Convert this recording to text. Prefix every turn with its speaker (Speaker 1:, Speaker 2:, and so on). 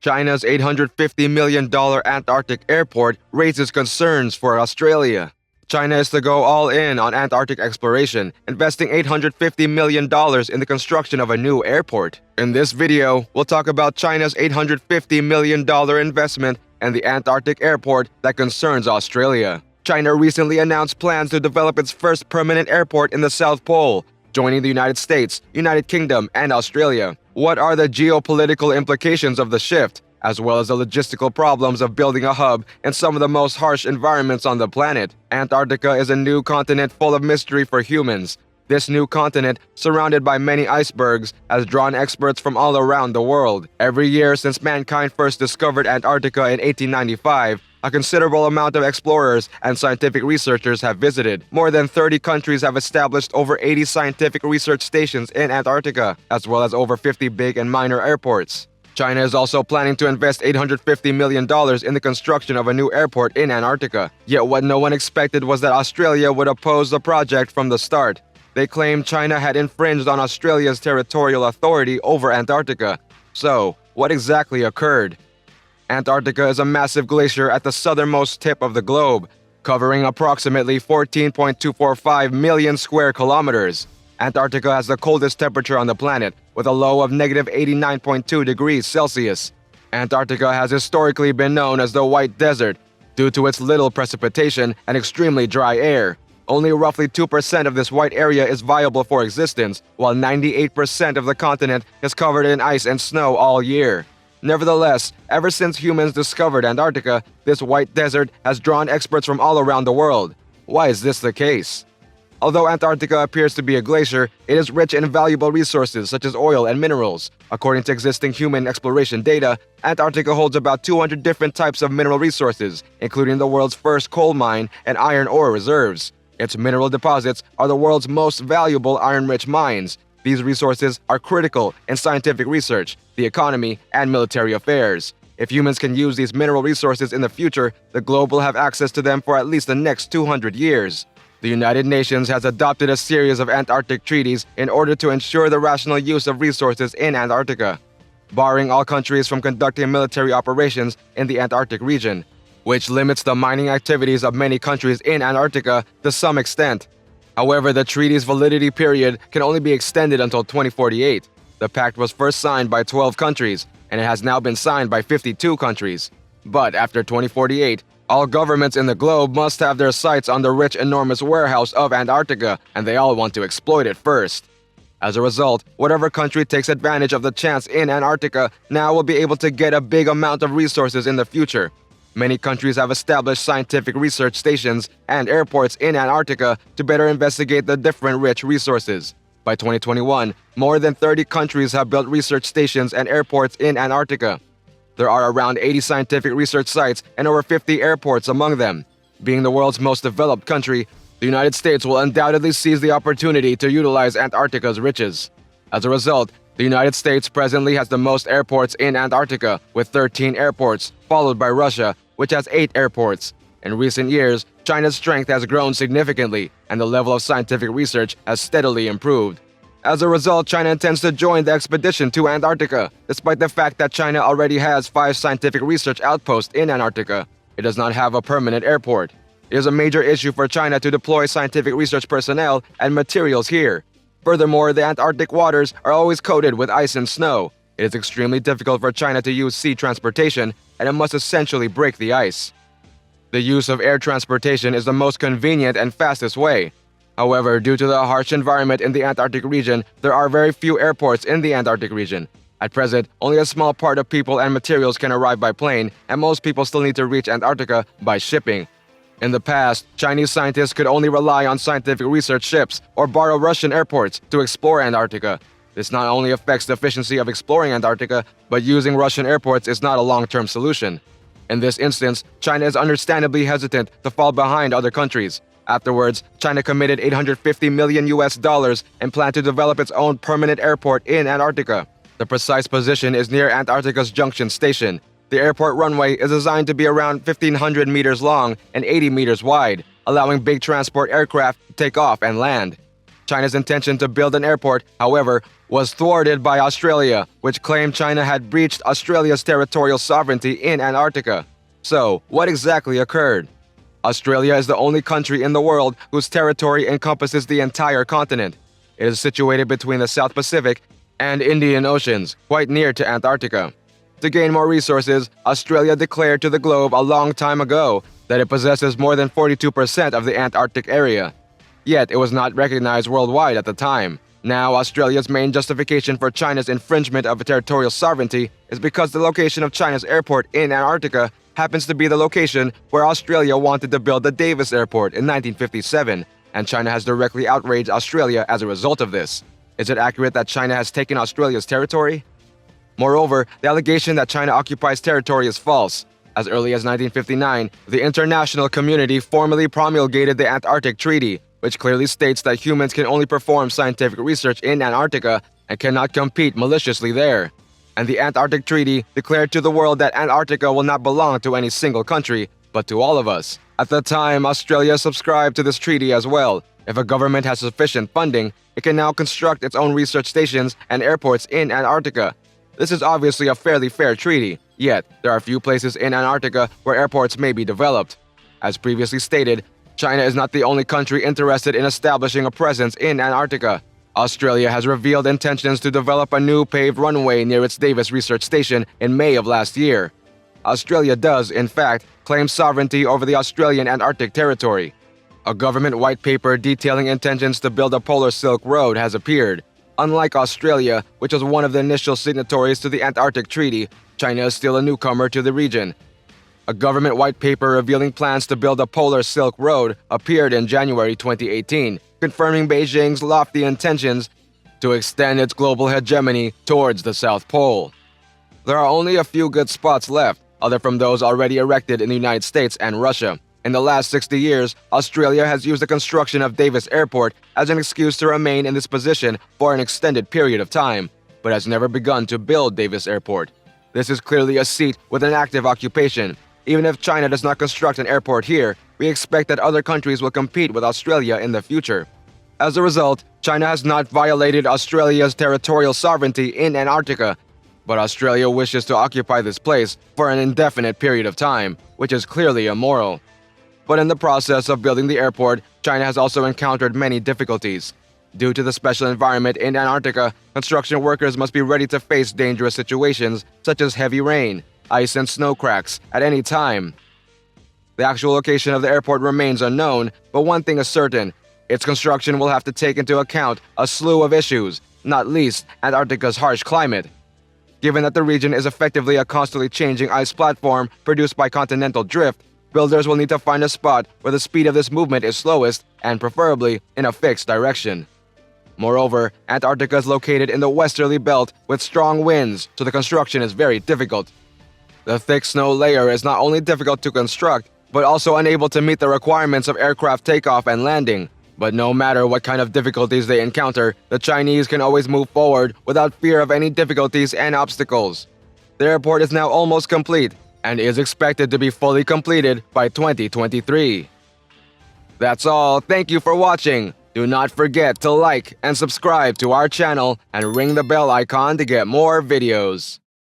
Speaker 1: China's $850 million Antarctic Airport raises concerns for Australia. China is to go all in on Antarctic exploration, investing $850 million in the construction of a new airport. In this video, we'll talk about China's $850 million investment and the Antarctic Airport that concerns Australia. China recently announced plans to develop its first permanent airport in the South Pole, joining the United States, United Kingdom, and Australia. What are the geopolitical implications of the shift, as well as the logistical problems of building a hub in some of the most harsh environments on the planet? Antarctica is a new continent full of mystery for humans. This new continent, surrounded by many icebergs, has drawn experts from all around the world. Every year since mankind first discovered Antarctica in 1895, a considerable amount of explorers and scientific researchers have visited. More than 30 countries have established over 80 scientific research stations in Antarctica, as well as over 50 big and minor airports. China is also planning to invest $850 million in the construction of a new airport in Antarctica. Yet what no one expected was that Australia would oppose the project from the start. They claimed China had infringed on Australia's territorial authority over Antarctica. So, what exactly occurred? Antarctica is a massive glacier at the southernmost tip of the globe, covering approximately 14.245 million square kilometers. Antarctica has the coldest temperature on the planet, with a low of negative 89.2 degrees Celsius. Antarctica has historically been known as the White Desert due to its little precipitation and extremely dry air. Only roughly 2% of this white area is viable for existence, while 98% of the continent is covered in ice and snow all year. Nevertheless, ever since humans discovered Antarctica, this white desert has drawn experts from all around the world. Why is this the case? Although Antarctica appears to be a glacier, it is rich in valuable resources such as oil and minerals. According to existing human exploration data, Antarctica holds about 200 different types of mineral resources, including the world's first coal mine and iron ore reserves. Its mineral deposits are the world's most valuable iron-rich mines. These resources are critical in scientific research, the economy, and military affairs. If humans can use these mineral resources in the future, the globe will have access to them for at least the next 200 years. The United Nations has adopted a series of Antarctic treaties in order to ensure the rational use of resources in Antarctica, barring all countries from conducting military operations in the Antarctic region, which limits the mining activities of many countries in Antarctica to some extent. However, the treaty's validity period can only be extended until 2048. The pact was first signed by 12 countries, and it has now been signed by 52 countries. But after 2048, all governments in the globe must have their sights on the rich, enormous warehouse of Antarctica, and they all want to exploit it first. As a result, whatever country takes advantage of the chance in Antarctica now will be able to get a big amount of resources in the future. Many countries have established scientific research stations and airports in Antarctica to better investigate the different rich resources. By 2021, more than 30 countries have built research stations and airports in Antarctica. There are around 80 scientific research sites and over 50 airports among them. Being the world's most developed country, the United States will undoubtedly seize the opportunity to utilize Antarctica's riches. As a result, the United States presently has the most airports in Antarctica, with 13 airports, followed by Russia, which has 8 airports. In recent years, China's strength has grown significantly, and the level of scientific research has steadily improved. As a result, China intends to join the expedition to Antarctica. Despite the fact that China already has 5 scientific research outposts in Antarctica, it does not have a permanent airport. It is a major issue for China to deploy scientific research personnel and materials here. Furthermore, the Antarctic waters are always coated with ice and snow. It is extremely difficult for China to use sea transportation, and it must essentially break the ice. The use of air transportation is the most convenient and fastest way. However, due to the harsh environment in the Antarctic region, there are very few airports in the Antarctic region. At present, only a small part of people and materials can arrive by plane, and most people still need to reach Antarctica by shipping. In the past, Chinese scientists could only rely on scientific research ships or borrow Russian airports to explore Antarctica. This not only affects the efficiency of exploring Antarctica, but using Russian airports is not a long-term solution. In this instance, China is understandably hesitant to fall behind other countries. Afterwards, China committed $850 million and planned to develop its own permanent airport in Antarctica. The precise position is near Antarctica's Junction Station. The airport runway is designed to be around 1,500 meters long and 80 meters wide, allowing big transport aircraft to take off and land. China's intention to build an airport, however, was thwarted by Australia, which claimed China had breached Australia's territorial sovereignty in Antarctica. So, what exactly occurred? Australia is the only country in the world whose territory encompasses the entire continent. It is situated between the South Pacific and Indian Oceans, quite near to Antarctica. To gain more resources, Australia declared to the globe a long time ago that it possesses more than 42% of the Antarctic area. Yet it was not recognized worldwide at the time. Now, Australia's main justification for China's infringement of territorial sovereignty is because the location of China's airport in Antarctica happens to be the location where Australia wanted to build the Davis Airport in 1957, and China has directly outraged Australia as a result of this. Is it accurate that China has taken Australia's territory? Moreover, the allegation that China occupies territory is false. As early as 1959, the international community formally promulgated the Antarctic Treaty, which clearly states that humans can only perform scientific research in Antarctica and cannot compete maliciously there. And the Antarctic Treaty declared to the world that Antarctica will not belong to any single country, but to all of us. At the time, Australia subscribed to this treaty as well. If a government has sufficient funding, it can now construct its own research stations and airports in Antarctica. This is obviously a fairly fair treaty, yet there are few places in Antarctica where airports may be developed. As previously stated, China is not the only country interested in establishing a presence in Antarctica. Australia has revealed intentions to develop a new paved runway near its Davis Research Station in May of last year. Australia does, in fact, claim sovereignty over the Australian Antarctic territory. A government white paper detailing intentions to build a polar Silk Road has appeared. Unlike Australia, which was one of the initial signatories to the Antarctic Treaty, China is still a newcomer to the region. A government white paper revealing plans to build a polar Silk Road appeared in January 2018, confirming Beijing's lofty intentions to extend its global hegemony towards the South Pole. There are only a few good spots left, other from those already erected in the United States and Russia. In the last 60 years, Australia has used the construction of Davis Airport as an excuse to remain in this position for an extended period of time, but has never begun to build Davis Airport. This is clearly a seat with an active occupation. Even if China does not construct an airport here, we expect that other countries will compete with Australia in the future. As a result, China has not violated Australia's territorial sovereignty in Antarctica, but Australia wishes to occupy this place for an indefinite period of time, which is clearly immoral. But in the process of building the airport, China has also encountered many difficulties. Due to the special environment in Antarctica, construction workers must be ready to face dangerous situations such as heavy rain, ice and snow cracks at any time. The actual location of the airport remains unknown, but one thing is certain: its construction will have to take into account a slew of issues, not least Antarctica's harsh climate. Given that the region is effectively a constantly changing ice platform produced by continental drift, builders will need to find a spot where the speed of this movement is slowest and preferably in a fixed direction. Moreover, Antarctica is located in the westerly belt with strong winds, so the construction is very difficult. The thick snow layer is not only difficult to construct, but also unable to meet the requirements of aircraft takeoff and landing. But no matter what kind of difficulties they encounter, the Chinese can always move forward without fear of any difficulties and obstacles. The airport is now almost complete, and is expected to be fully completed by 2023. That's all. Thank you for watching. Do not forget to like and subscribe to our channel and ring the bell icon to get more videos.